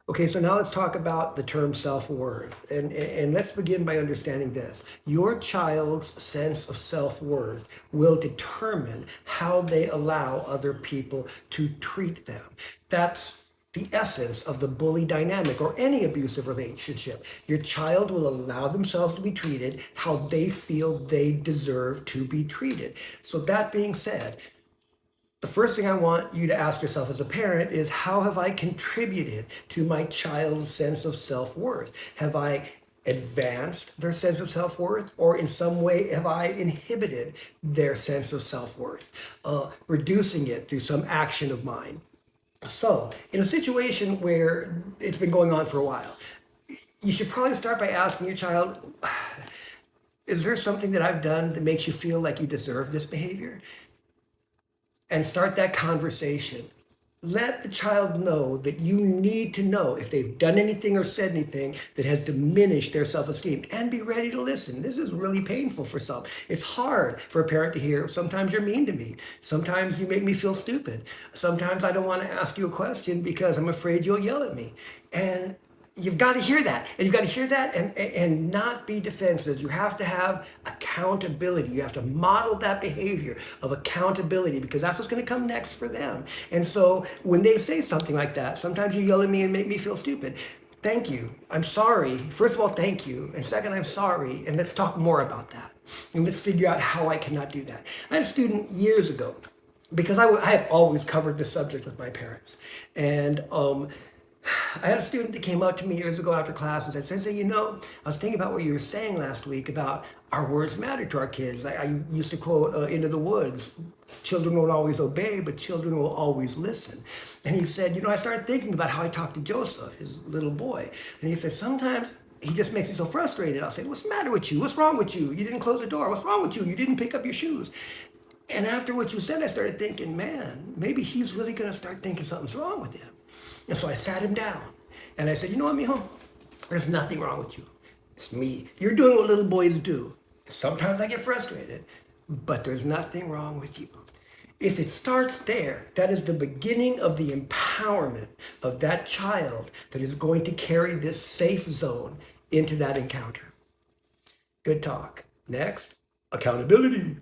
Okay, so now let's talk about the term self-worth. And let's begin by understanding this. Your child's sense of self-worth will determine how they allow other people to treat them. That's the essence of the bully dynamic or any abusive relationship. Your child will allow themselves to be treated how they feel they deserve to be treated. So that being said, the first thing I want you to ask yourself as a parent is, how have I contributed to my child's sense of self-worth? Have I advanced their sense of self-worth, or in some way have I inhibited their sense of self-worth, reducing it through some action of mine? So in a situation where it's been going on for a while, you should probably start by asking your child, is there something that I've done that makes you feel like you deserve this behavior? And start that conversation. Let the child know that you need to know if they've done anything or said anything that has diminished their self-esteem, and be ready to listen. This is really painful for some. It's hard for a parent to hear, sometimes you're mean to me. Sometimes you make me feel stupid. Sometimes I don't want to ask you a question because I'm afraid you'll yell at me. And you've got to hear that, and you've got to hear that and not be defensive. You have to have accountability. You have to model that behavior of accountability, because that's what's going to come next for them. And so when they say something like that, sometimes you yell at me and make me feel stupid. Thank you. I'm sorry. First of all, thank you. And second, I'm sorry. And let's talk more about that. And let's figure out how I cannot do that. I had a student years ago, because I have always covered this subject with my parents. And I had a student that came up to me years ago after class and said, Sensei, you know, I was thinking about what you were saying last week about our words matter to our kids. I used to quote Into the Woods, children won't always obey, but children will always listen. And he said, you know, I started thinking about how I talked to Joseph, his little boy. And he said, sometimes he just makes me so frustrated. I'll say, what's the matter with you? What's wrong with you? You didn't close the door. What's wrong with you? You didn't pick up your shoes. And after what you said, I started thinking, man, maybe he's really going to start thinking something's wrong with him. And so I sat him down and I said, you know what, mijo? There's nothing wrong with you. It's me. You're doing what little boys do. Sometimes I get frustrated, but there's nothing wrong with you. If it starts there, that is the beginning of the empowerment of that child that is going to carry this safe zone into that encounter. Good talk. Next, accountability.